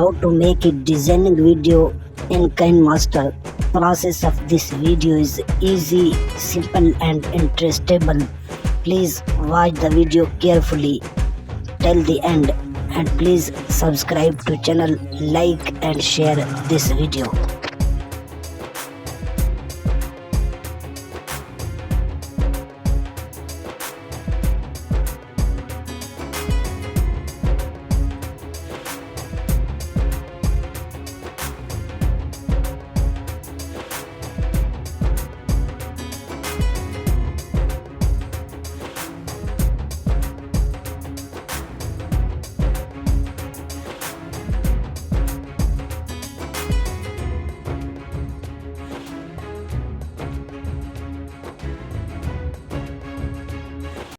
how to make a designing video in Kinemaster. Process of this video is easy, simple and interestable. Please watch the video carefully till the end and please subscribe to channel, like and share this video.